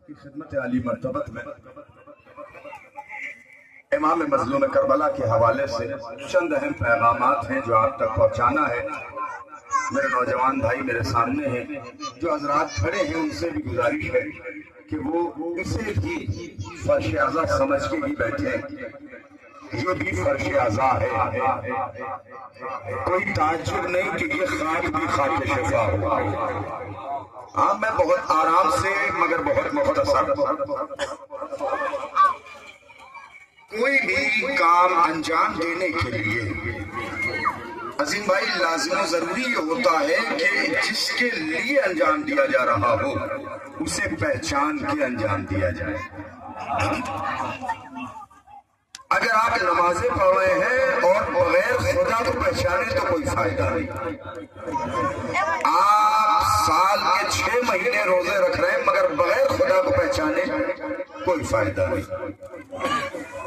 کی خدمت عالی مرتبت میں امام مظلوم کربلا کے حوالے سے چند اہم پیغامات ہیں جو آپ تک پہنچانا ہے۔ میرے نوجوان بھائی میرے سامنے ہیں، جو حضرات کھڑے ہیں ان سے بھی گزارش ہے کہ وہ اسے بھی فرش اعضا سمجھ کے ہی بیٹھے، یہ بھی فرش اعضا ہے، کوئی تعجب نہیں کہ یہ خاک بھی خاک شفا ہوا۔ ہاں میں بہت آرام سے مگر بہت مختصر، کوئی بھی کام انجام دینے کے لیے عظیم بھائی لازم و ضروری یہ ہوتا ہے کہ جس کے لیے انجام دیا جا رہا ہو اسے پہچان کے انجام دیا جائے۔ اگر آپ نمازیں پڑھ رہے ہیں اور بغیر خدا کو پہچانے تو کوئی فائدہ نہیں۔ آپ سال کے 6 مہینے روزے رکھ رہے ہیں مگر بغیر خدا کو پہچانے کوئی فائدہ نہیں۔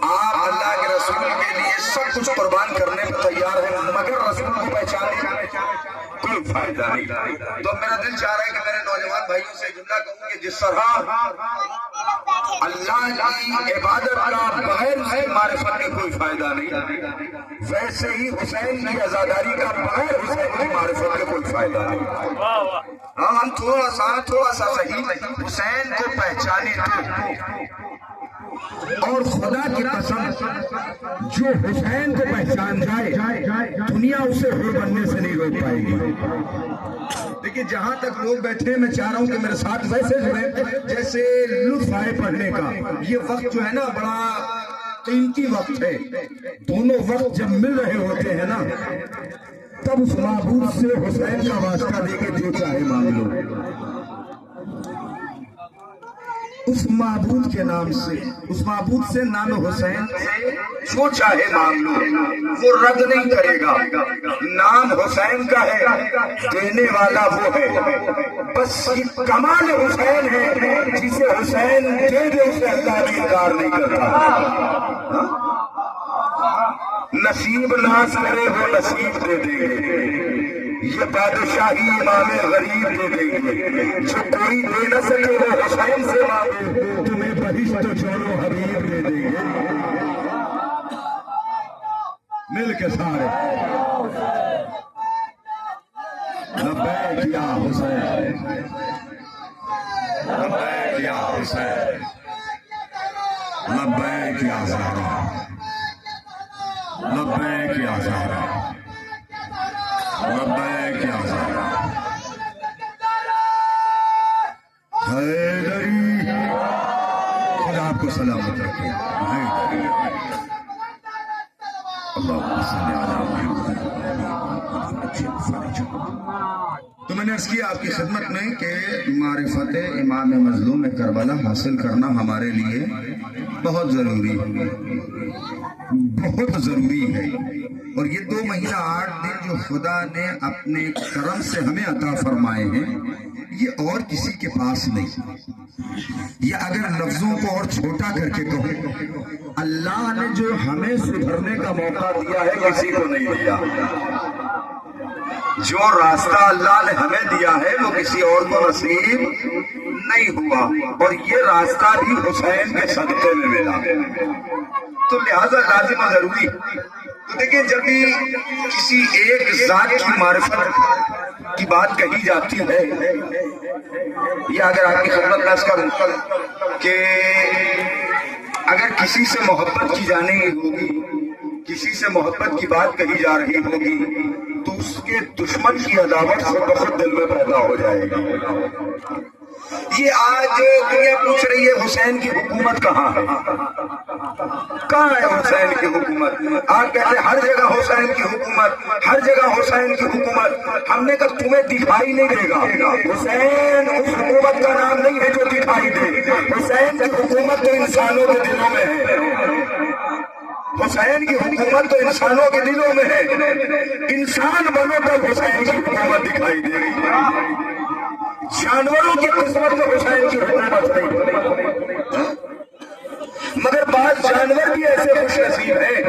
آپ اللہ کے رسول کے لیے سب کچھ قربان کرنے پر تیار ہیں مگر رسول کو پہچانے کوئی فائدہ نہیں۔ تو میرا دل چاہ رہا ہے کہ میرے نوجوان بھائیوں سے جملہ کہوں کہ جس طرح اللہ کی عبادت کا بغیر معرفت کے کوئی فائدہ نہیں، ویسے ہی حسین کی عزاداری کا بغیر حسین کی معرفت کے کوئی فائدہ نہیں۔ ہاں ہم تھوڑا سا صحیح حسین کو پہچانے تو، اور خدا کی قسم جو حسین کو پہچان جائے دنیا اسے حور بننے سے نہیں روک پائے گی۔ دیکھیں جہاں تک لوگ بیٹھے میں چاہ رہا ہوں کہ میرے ساتھ ویسے جڑیں جیسے لطف آئے پڑھنے کا۔ یہ وقت جو ہے نا بڑا قیمتی وقت ہے، دونوں وقت جب مل رہے ہوتے ہیں نا تب اس معبود سے حسین کا واسطہ دے کے جو چاہے مانگ لو، اس معبود کے نام سے، اس معبود سے نام حسین جو چاہے مانگ لو وہ رد نہیں کرے گا۔ نام حسین کا ہے، دینے والا وہ ہے، بس کمال حسین ہے، جسے حسین دے دے اسے اللہ بھی انکار نہیں کرتا۔ نصیب ناز کرے وہ نصیب دے دیں گے، یہ بادشاہی امام غریب دے دیں گے، جو کوئی دے نہ سکے وہ حسین سے مانگو، تمہیں بہشت چھوڑو حبیب دے دیں گے۔ مل کے سارے لبیک یا حسین، لبیک یا حسین، لبیک یا زہرا، لبیک یا زہرا، لبیک یا زہرا، حیدری، خدا آپ کو سلامت رکھے، حیدری، اللہم صلی علی محمد۔ تو میں نے عرض کیا آپ کی خدمت میں کہ معرفت امام مظلوم کربلا حاصل کرنا ہمارے لیے بہت ضروری ہے، بہت ضروری ہے۔ اور یہ 2 مہینہ 8 دن جو خدا نے اپنے کرم سے ہمیں عطا فرمائے ہیں یہ اور کسی کے پاس نہیں۔ یہ اگر لفظوں کو اور چھوٹا کر کے کہوں، اللہ نے جو ہمیں سدھرنے کا موقع دیا ہے کسی کو نہیں دیا۔ جو راستہ اللہ نے ہمیں دیا ہے وہ کسی اور کو نصیب نہیں ہوا، اور یہ راستہ بھی حسین کے صدقے میں ملا، تو لہذا لازم و ضروری۔ تو دیکھیں جب بھی کسی ایک ذات کی معرفت کی بات کہی جاتی ہے، یا اگر آپ کی خدمت ناز کروں کہ اگر کسی سے محبت کی جانی ہوگی، کسی سے محبت کی بات کہی جا رہی ہوگی تو اس کے دشمن کی عداوت خود بخود دل میں پیدا ہو جائے گی۔ یہ آج دنیا پوچھ رہی ہے حسین کی حکومت کہاں ہے، کہاں ہے حسین کی حکومت؟ آپ کہتے ہیں ہر جگہ حسین کی حکومت، ہر جگہ حسین کی حکومت۔ ہم نے کہا تمہیں دکھائی نہیں دے گا، حسین اس حکومت کا نام نہیں ہے جو دکھائی دے، حسین کی حکومت تو انسانوں کے دلوں میں ہے، حسین کی حکومت تو انسانوں کے دلوں میں ہے۔ انسان بنو تب حسین کی حکومت دکھائی دے گی، جانوروں کی قسمت میں حسین کی حکومت نہیں۔ مگر بعض جانور بھی ایسے خوش نصیب ہیں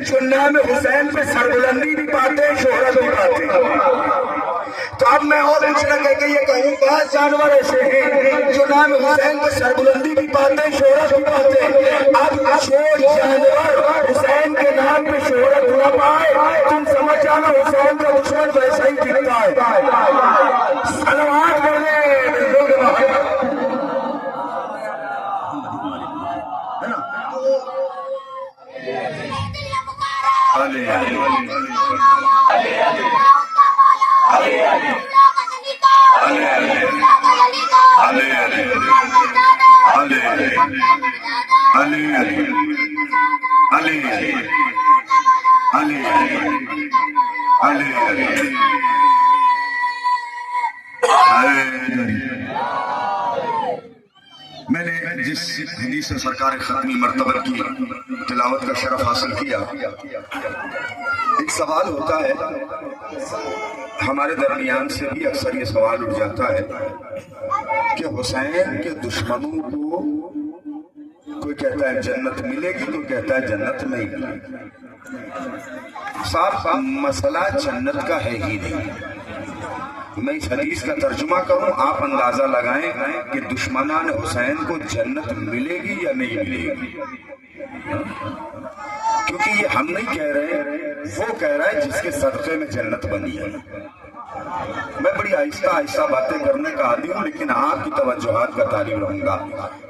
جو نام حسین پہ سربلندی بھی پاتے، شہرت بھی پاتے۔ تو اب میں اور کچھ نہ کہہ کے یہ کہوں، بعض جانور ایسے ہیں جو نام حسین کو سربلندی بھی پاتے ہیں، شہرت بھی پاتے ہیں۔ اب جو جانور حسین کے نام پہ شہرت نہ پائے، تم سمجھ جانا حسین کا دشمن ویسا ہی دکھتا ہے۔ صلوات پڑھیں میں نے جس حدیث سرکار ختمی مرتبہ کی تلاوت کا شرف حاصل کیا، ایک سوال ہوتا ہے ہمارے درمیان سے بھی اکثر یہ سوال اٹھ جاتا ہے کہ حسین کے دشمنوں کو کوئی کہتا ہے جنت ملے گی، کوئی کہتا ہے جنت نہیں ملے گی۔ صاحب مسئلہ جنت کا ہے ہی نہیں۔ میں اس حدیث کا ترجمہ کروں، آپ اندازہ لگائیں کہ دشمنان حسین کو جنت ملے گی یا نہیں ملے گی، کیونکہ یہ ہم نہیں کہہ رہے، وہ کہہ رہا ہے جس کے صدقے میں جنت بنی ہے۔ میں بڑی آہستہ آہستہ باتیں کرنے کا عادی ہوں، لیکن آپ کی توجہات کا طالب رہوں گا۔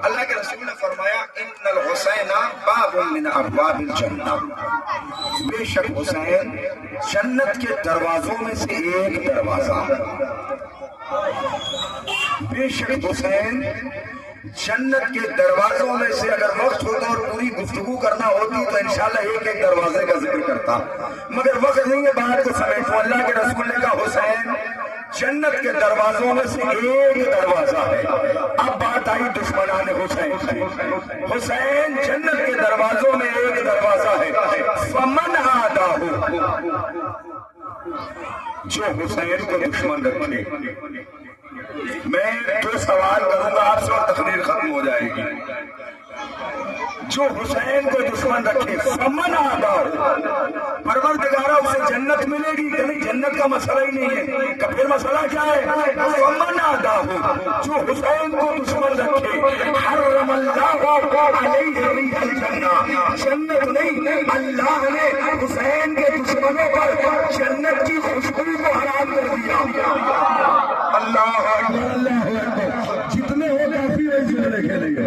اللہ کے رسول نے فرمایا ان الحسین باب من ابواب الجنہ، بے شک حسین جنت کے دروازوں میں سے ایک دروازہ، بے شک حسین جنت کے دروازوں میں سے، اگر وقت ہوتا اور پوری گفتگو کرنا ہوتی تو انشاءاللہ ایک ایک دروازے کا ذکر کرتا، مگر وقت نہیں ہے بات کو سمیٹو۔ اللہ کے رسول نے کہا حسین جنت کے دروازوں میں سے ایک دروازہ ہے۔ اب بات آئی دشمنان حسین۔ حسین جنت کے دروازوں میں ایک دروازہ ہے، فمن عاداہ، جو حسین کو دشمن رکھے۔ میں دو سوال کروں گا آپ سے اور تقریر ختم ہو جائے گی۔ جو حسین کو دشمن رکھے، فمن عاداہ، پروردگارہ اسے جنت ملے گی کہ نہیں؟ جنت کا مسئلہ ہی نہیں ہے، کہ پھر مسئلہ کیا ہے؟ فمن عاداہ، جو حسین کو دشمن رکھے، حرم اللہ علیہ الجنہ، جنت نہیں، اللہ نے حسین کے دشمنوں پر جنت کی خوشبو کو حرام کر دیا۔ اللہ اکبر، اللہ اکبر، جتنے ہو کافی ہے جتنے کھیلیں گے۔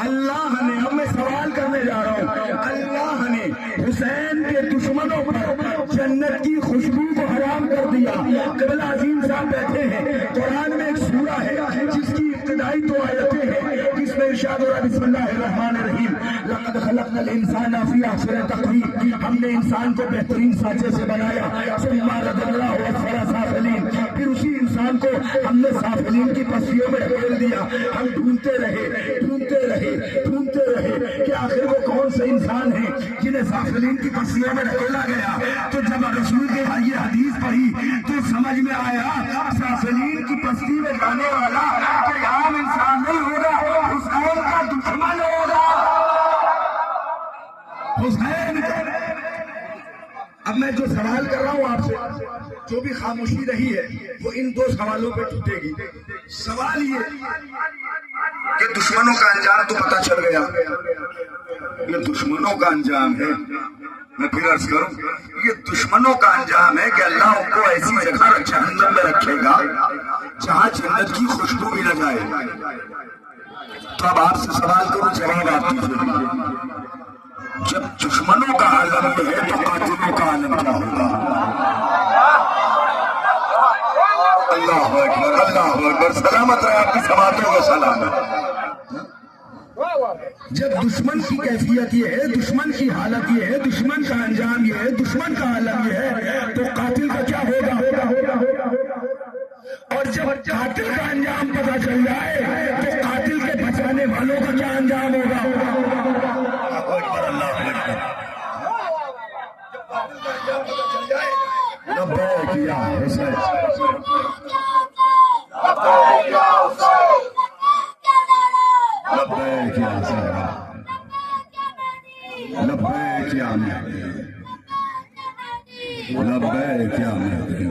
اللہ نے، اب میں سوال کرنے جا رہا ہوں، اللہ نے حسین کے دشمنوں پر جنت کی خوشبو کو حرام کر دیا۔ قبلہ عظیم صاحب بیٹھے ہیں، قرآن میں ایک سورہ ہے جس کی ابتدائی دو آیتیں ہیں، جس میں ارشاد ہو رہا ہے بسم اللہ الرحمن الرحیم، لقد خلقنا الانسان فی احسن تقویم، ہم نے انسان کو بہترین سانچے سے بنایا، ثم رددناہ اسفل سافلین، پھر اسی انسان کو ہم نے سافلین کی پسیوں میں ڈھکیل دیا۔ ہم ڈھونڈتے رہے کہ آخر وہ کون سے انسان ہیں جنہیں سافلین کی پسیوں میں ڈھکیلا گیا۔ تو جب رسول کے یہ حدیث پڑھی تو سمجھ میں آیا سافلین کی پسی میں جانے والا کوئی عام انسان نہیں ہوگا، حسین کا دشمن ہوگا، حسین۔ اب میں جو سوال کر رہا ہوں آپ سے، جو بھی خاموشی رہی ہے وہ ان دو سوالوں پہ ٹوٹے گی۔ سوال یہ کہ دشمنوں کا انجام تو پتہ چل گیا، یہ دشمنوں کا انجام ہے۔ میں پھر عرض کروں، یہ دشمنوں کا انجام ہے کہ اللہ ان کو ایسی جگہ جہنم میں رکھے گا جہاں جنت کی خوشبو بھی نہ جائے۔ تو اب آپ سے سوال کروں، جواب آپ دیجیے۔ جب دشمنوں کا عالم یہ ہے تو قاتلوں کا عالم کیا ہوگا؟ اللہ اکبر، اللہ اکبر، سلامت رہے آپ کی سماعتوں کا سلامت۔ جب دشمن کی کیفیت یہ ہے، دشمن کی حالت یہ ہے، دشمن کا انجام یہ ہے، دشمن کا عالم یہ ہے، تو قاتل کا کیا ہوگا؟ اور جب قاتل کا انجام پتہ چل جائے تو قاتل کے بچانے والوں کا کیا انجام ہوگا؟ لبیک یا حسین، لبیک یا زہرا، لبیک یا مہدی، لبیک یا مہدی۔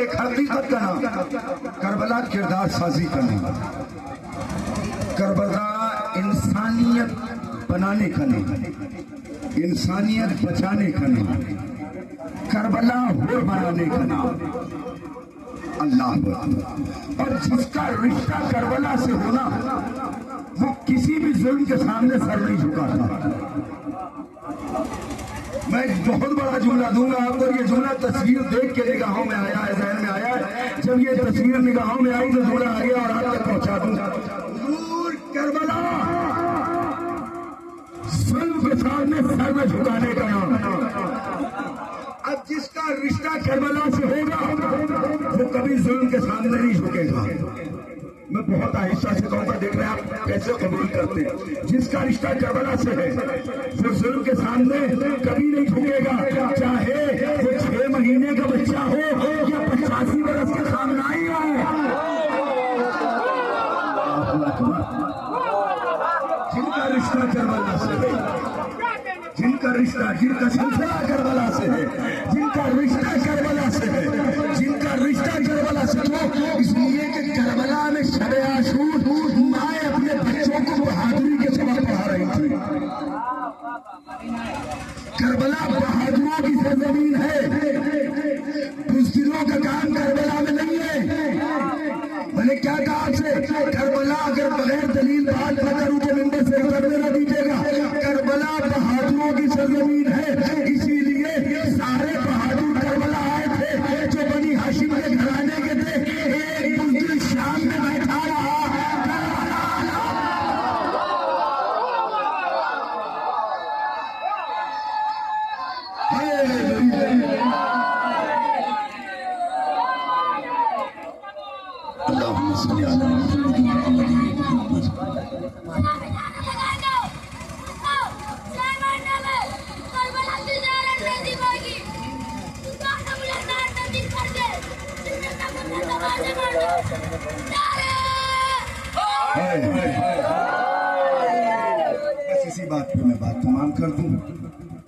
ایک حقیقت کا نام، کربلا کردار سازی کا نام، کربلا انسانیت بنانے کا نام، انسانیت بچانے کا نام، کربلا ہور بنانے کا نام۔ اللہ اکبر۔ اور جس کا رشتہ کربلا سے ہونا وہ کسی بھی ظلم کے سامنے سر نہیں جھکاتا۔ میں ایک بہت بڑا جملہ دوں گا آپ کو، یہ جملہ تصویر دیکھ کے نگاہوں میں آیا ہے، ذہن میں آیا ہے، جب یہ تصویر نگاہوں میں آئی تو جملہ آ گیا اور آپ تک پہنچا دوں گا۔ حضور کربلا ظلم کے سامنے سر میں جھکانے کا نام۔ اب جس کا رشتہ کربلا سے ہوگا وہ کبھی ظلم کے سامنے نہیں جھکے گا۔ میں بہت آہستہ سے کہوں گا، دیکھ رہے ہیں آپ کیسے قبول کرتے ہیں۔ جس کا رشتہ کربلا سے ہے وہ ظلم کے سامنے کبھی نہیں جھکے گا، چاہے وہ 6 مہینے کا بچہ ہو یا 85 برس کے خاندانی ہو۔ جن کا رشتہ کربلا سے ہے، جن کا رشتہ، جن کا سلسلہ کربلا سے ہے، جن کا رشتہ کربلا سے ہے، جن کا رشتہ کربلا سے، تو اس لیے کہ کربلا میں شب عاشور مائیں اپنے بچوں کو بہادری کے سبق پڑھا رہی تھی۔ کربلا بہادروں کی سرزمین ہے، بزدلوں کا کام کربلا میں نہیں ہے۔ میں نے کیا کہا آپ سے، کربلا اگر بغیر دلیل بات نہ کروں تو ممبر سے اترنے نہ دیجیے گا۔ کربلا بہادروں کی سرزمین ہے، اسی لیے سارے بہادر کربلا آئے تھے جو بنی ہاشم کے گھرانے کے تھے۔ ایک بزدل شام میں بیٹھا رہا، اللہم صلی علی محمد۔ بس اسی بات پہ میں بات تمام کر دوں،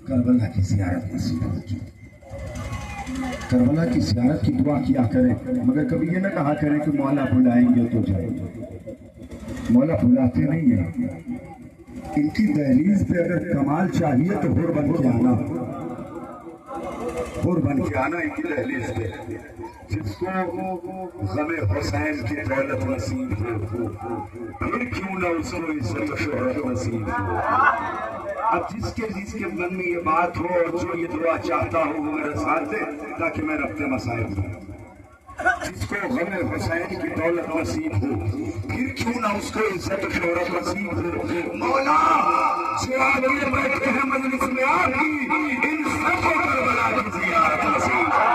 کربلا کی زیارت نصیب ہوگی۔ کربلا کی زیارت کی دعا کیا کریں، مگر کبھی یہ نہ کہا کریں کہ مولا بلائیں گے تو جائیں گے۔ مولا بلاتے نہیں ہیں، ان کی دہلیز پہ اگر کمال چاہیے تو حور بن کے آنا، حور بن کے آنا ان کی دہلیز پہ۔ جس کو غم حسین کی دولت نصیب ہو، پھر کیوں نہ اس کو عزت و شہرت نصیب ہو۔ اب جس کے من میں یہ بات ہو اور جو یہ دعا چاہتا ہو وہ میرے ساتھ دے تاکہ میں ربط مسائل ہوں۔ جس کو غم حسین کی دولت نصیب ہو، پھر کیوں نہ اس کو عزت و شہرت نصیب ہو۔ مولا جو آگے بیٹھے ہیں مجلس میں آپ کی، ان سب کو کربلا کی زیارت نصیب ہو۔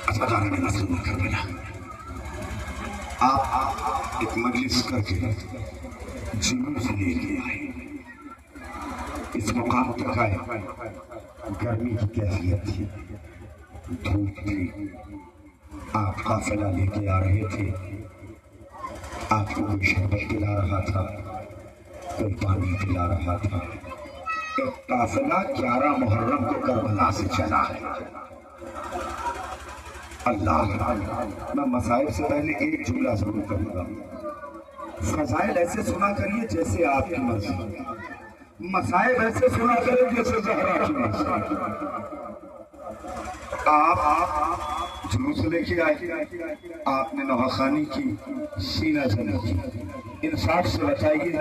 اسداران نصر کربلا، آپ ایک مجلس کر کے جلوس لے کے آئے، اس مقام تک آئے، گرمی کی کیفیت تھی، دھوپ تھی، آپ قافلہ لے کے آ رہے تھے، آپ کو کوئی شربت پلا رہا تھا، کوئی پانی پلا رہا تھا۔ ایک قافلہ 11 محرم کو کربلا سے چلا ہے۔ اللہ، میں مسائل سے پہلے ایک جملہ ضرور کروں گا، فضائل ایسے سنا کریے جیسے آپ کی مرضی، مسائل ایسے سنا کریے جیسے زہرا کی مرضی۔ آپ جلوس لے کے آئے، آپ نے نواخانی کی، سینہ جنگ کی، انصاف سے بتائیے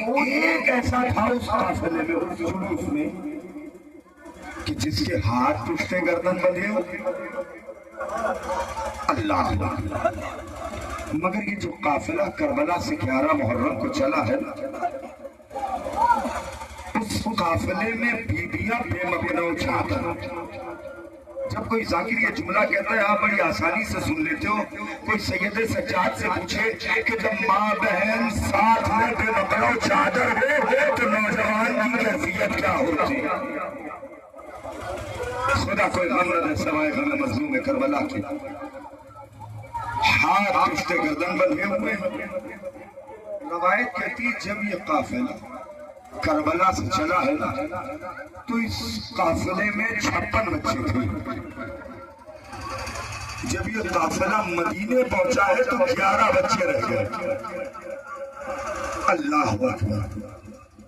کوئی ایک ایسا تھا اس قافلے میں، اس جلوس میں، کہ جس کے ہاتھ پشتے گردن بندھے ہو؟ اللہ، مگر یہ جو قافلہ کربلا سے 11 محرم کو چلا ہے، اس قافلے میں بیبیاں بے مکنو چادر۔ جب کوئی ذاکر یہ جملہ کہتا ہے آپ بڑی آسانی سے سن لیتے ہو، کوئی سید سجاد سے پوچھے کہ جب ماں بہن ساتھ میں بے مکنو چادر ہو تو نوجوان کی کیفیت کیا ہوتی؟ خدا کوئی غم نہ دے سوائے غم مظلوم کربلا کی۔ ہاتھ پشت گردن بندھے ہوئے، روایت کہتی ہے جب یہ قافلہ کربلا سے چلا ہے نا تو اس قافلے میں 56 بچے تھے. جب یہ قافلہ مدینے پہنچا ہے تو 11 بچے رہ گئے. اللہ اکبر.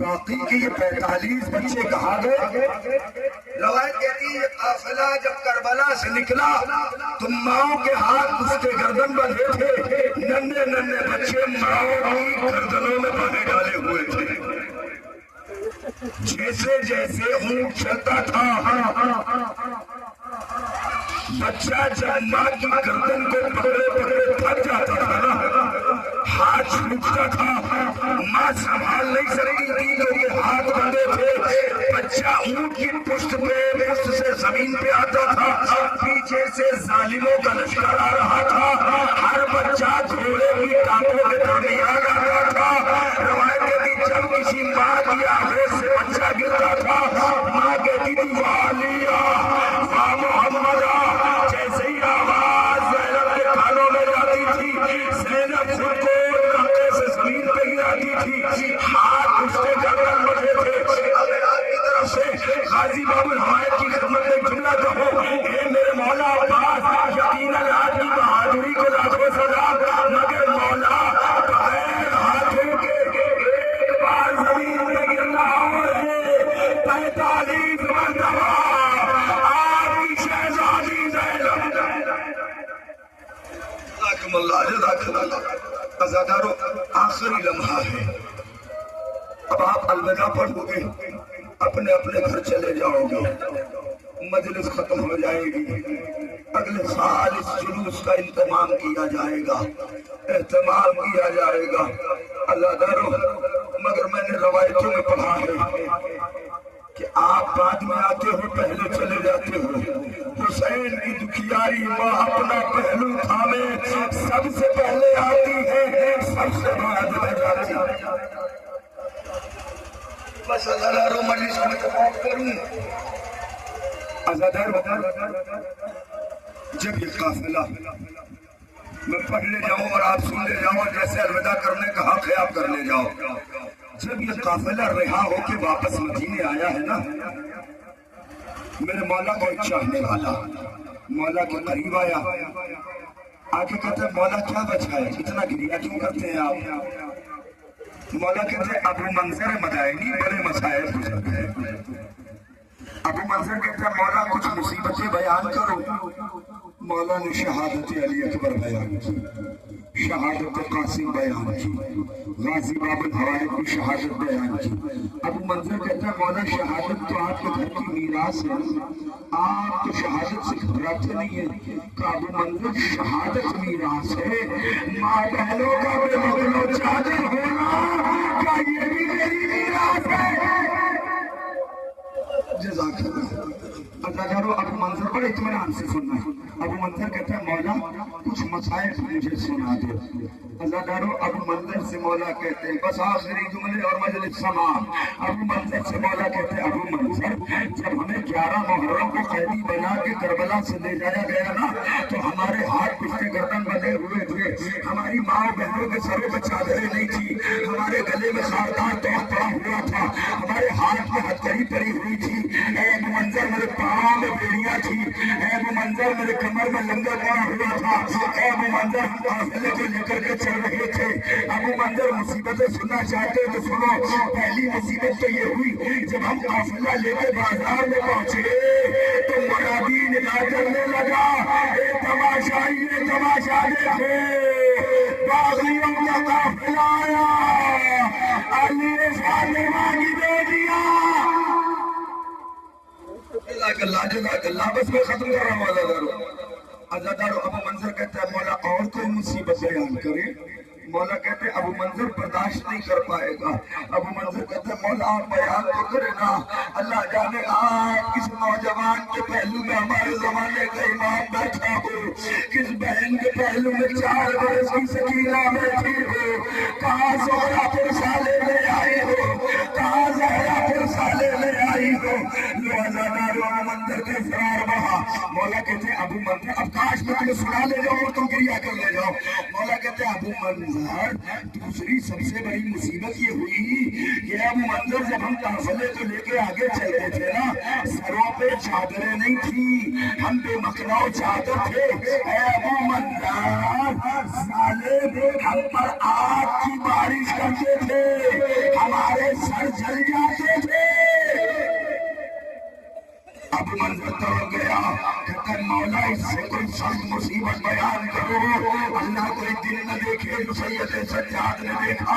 باقی کے یہ 45 بچے کہاں گئے؟ روایت کہتی ہے یہ قافلہ جب کربلا سے نکلا تو ماؤں کے ہاتھ اس کے گردن بندھے تھے. ننھے ننھے بچے ماؤں کی گردنوں میں باندھے ڈالے ہوئے تھے. جیسے جیسے اونٹ چلتا تھا بچہ جب ماں کی گردن کو پکڑے پکڑے تھک جاتا تھا نا ہاتھ چھوٹتا تھا. ماں سنبھال نہیں سکتی تھی کیونکہ ہاتھ بندھے تھے. بچہ اونٹ کی پشت سے زمین پہ آتا تھا. پیچھے سے ظالموں کا لشکر آ رہا تھا. ہر بچہ گھوڑے کی ٹانگوں کے درمیان آتا تھا. روایت کہتی جب کسی ماں کی آواز سے بچہ گرتا تھا ماں کہتی تھی والیہ وا محمدہ. جیسے ہی آواز زینب کے کانوں میں جاتی تھی زینب خود کو دھکے سے زمین پہ گراتی تھی. ہاتھ اس کے گردن بندھے تھے. اگر آپ کی طرف سے غازی باب الحوائج کی خدمت میں جملہ کہو اے میرے مولا عباس یقیناً آپ کی بہادری کو لاکھوں سلام مگر مولا بغیر ہاتھوں کے ایک بار زمین میں گرنا اور 45 مرتبہ آپ کی شہزادی زینب. جزاکم اللہ جزاکم اللہ. عزادارو آخری لمحہ ہے. اب آپ الوداع پڑھو گے اپنے اپنے گھر چلے جاؤ گے. مجلس ختم ہو جائے گی. اگلے سال اس جلوس کا انتظام کیا جائے گا اہتمام کیا جائے گا. عزادارو مگر میں نے روایتوں میں پڑھا ہے کہ آپ بعد میں آتے ہو پہلے چلے جاتے ہو. حسین کی دکھیاری ماں اپنا پہلو تھامے سب سے پہلے آتی ہے سب سے بعد میں جاتی ہے. بس عزادارو مجلس کو تمام کروں. عزادارو جب یہ قافلہ میں پڑھ لے جاؤں اور آپ سن لے جاؤں جیسے الوداع کرنے کا حق ہے آپ کر لے جاؤ. جب یہ قافلہ رہا ہو کے واپس مدینے آیا ہے نا میرے مولا کو ایک چاہنے والا مولا کے قریب آیا. آگے کہتے ہیں مولا کیا بچا ہے اتنا گریہ کیوں کرتے ہیں آپ؟ مولا کہتے ہیں ابو منظر مدائنی بڑے مسائل گزر گئے. ابو منظر کہتے ہیں مولا کچھ مصیبتیں بیان کرو. مولا نے شہادت علی اکبر بیان کی, شہادت قاسم بیان کی, غازی باب الحوائج کی شہادت بیان کی. ابو منظر کہتا ہے مولا شہادت تو آپ کے گھر کی میراث ہے, آپ تو شہادت سے گھبراتے نہیں ہیں. کہ ابو منظر شہادت میراث ہے, ماں بہنوں کا بے مغلو چادر ہونا کیا یہ بھی میری میراث ہے؟ جزاک اللہ. عزادارو ابو منظر بڑے اطمینان سے سننا ہے. ابو منظر کہتا ہے مولا کچھ مسائل مجھے سنا دو. عزادارو ابو منظر سے مولا کہتے ہیں بس آخری جملے اور مجلس سماعت. ابو منظر سے مولا کہتے ہیں ابو منظر جب ہمیں 11 محرم کو قیدی بنا کے کربلا سے لے جایا گیا نا تو ہمارے ہاتھ پشت گردن بندھے ہوئے تھے, ہماری ماں بہنوں کے سروں پہ چادریں نہیں تھی, ہمارے گلے میں خاردار توق پڑا ہوا تھا, ہمارے ہاتھ میں ہتھکڑی پڑی ہوئی تھی. اے ابو منظر میرے پاؤں میں بیڑیاں تھی, اے ابو منظر میرے کمر میں لنگر پڑا ہوا تھا, اے ابو منظر ہم قافلے کو لے کر کے چل رہے تھے. ابو منظر مصیبتیں سننا چاہتے تو سنو. پہلی مصیبت تو یہ ہوئی جب ہم قافلہ لے کے بازار میں پہنچے تو منادی ندا کرنے لگا اے تماشا یہ تماشا دیکھے باغیوں کا قافلہ آیا, علی فاطمہ کی بیٹیاں. جزاک اللہ. بس میں ختم کر رہا ہوں. عزادارو ابو منظر کہتا ہے مولا اور کوئی مصیبت بیان کرے. مولا کہتے ہیں ابو منظر برداشت نہیں کر پائے گا. ابو منظر کہتے ہیں مولا آپ بیان تو کرے نا. اللہ جانے آپ کس نوجوان کے پہلو میں ہمارے زمانے کا امام بیٹھا ہو, کس بہن کے پہلو میں 4 برس کی سکینہ بیٹھی ہو, کہاں سونا پر سالے میں آئے ہو. کہا زہرا پھر سالے میں آئی ہو لو ازادار ابو منظر کے فرار بہا. مولا کہتے ابو منظر اب کاش میں تمہیں سنا لے جاؤں اور تم گریا کر لے جاؤ. مولا کہتے ابو منظر دوسری سب سے بڑی مصیبت یہ ہوئی کہ ابو منظر جب ہم قافلے کو لے کے آگے چلتے تھے نا سروں پہ چادریں نہیں تھی, ہم بے مخناؤ چادر تھے. اے ابو منظر سالے ہم پر آگ کی بارش کرتے تھے, ہمارے سر جل جاتے تھے. ابو منظر توڑ گیا کہتا مولا اس سے کوئی سخت مصیبت بیان کرو, اللہ کوئی دن نہ دیکھے جو سید سجاد نے دیکھا.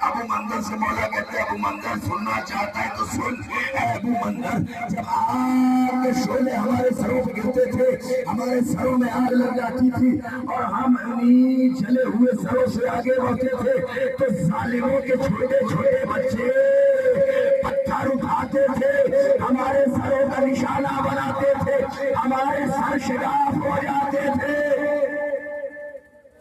ابو منظر سے مولا کہتے ابو منظر سننا چاہتا ہے تو سن. اے ابو منظر جب آگ کے شعلے ہمارے سروں پہ گرتے تھے, ہمارے سروں میں آگ لگ جاتی تھی اور ہم انہیں جلے ہوئے سروں سے آگے بڑھتے تھے تو ظالموں کے چھوٹے چھوٹے بچے پتھر اٹھاتے تھے, ہمارے سروں کا نشانہ بناتے تھے, ہمارے سر شگاف ہو جاتے تھے.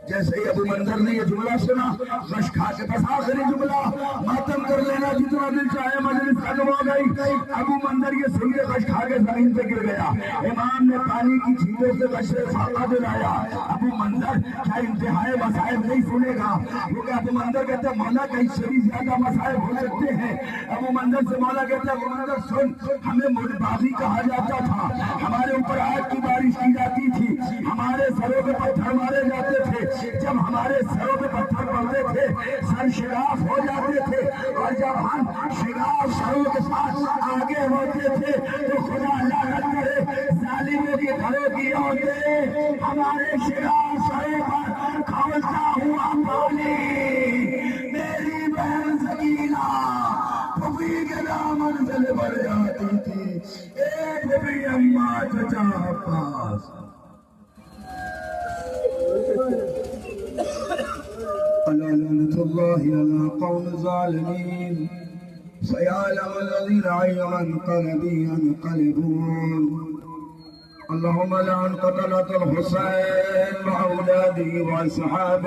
جیسے ہی ابو منظر نے یہ جملہ سنا غش کھا کے بس آخری جملہ ماتم کر لینا جتنا دل چاہے مجلس ختم ہو گئی. ابو منظر یہ سن کے غش کھا کے زمین پہ گر گیا. امام نے پانی کی چھینٹوں سے غش فاقہ دلایا. ابو منظر کیا انتہائی مصائب نہیں سنے گا, کیونکہ ابو منظر کہتے مولا کا اس سے بھی زیادہ مصائب ہو سکتے ہیں. ابو منظر سے مولا کہتے ابو منظر سن, ہمیں مرد باغی کہا جاتا تھا, ہمارے اوپر آگ کی بارش کی جاتی تھی, ہمارے سروں پہ پتھر مارے جاتے تھے, جب ہمارے سروں پہ پتھر پڑتے تھے سر شگاف ہو جاتے تھے, اور جب ہم شگاف سروں کے ساتھ آگے ہوتے تھے تو خدا لعنت کرے ظالموں کے گھروں کی عورتیں ہمارے شگاف سروں پر کھولتا ہوا پانی میری بہن سکینہ پھوپھی کے دامن سے لپٹ جاتی تھی. اے پھوپھی اماں چچا عباس لعنة الله على قوم الظالمين سيعلم الذين أي منقلب ينقلبون. اللهم لعن قتلة الحسين وأولاده وأصحابه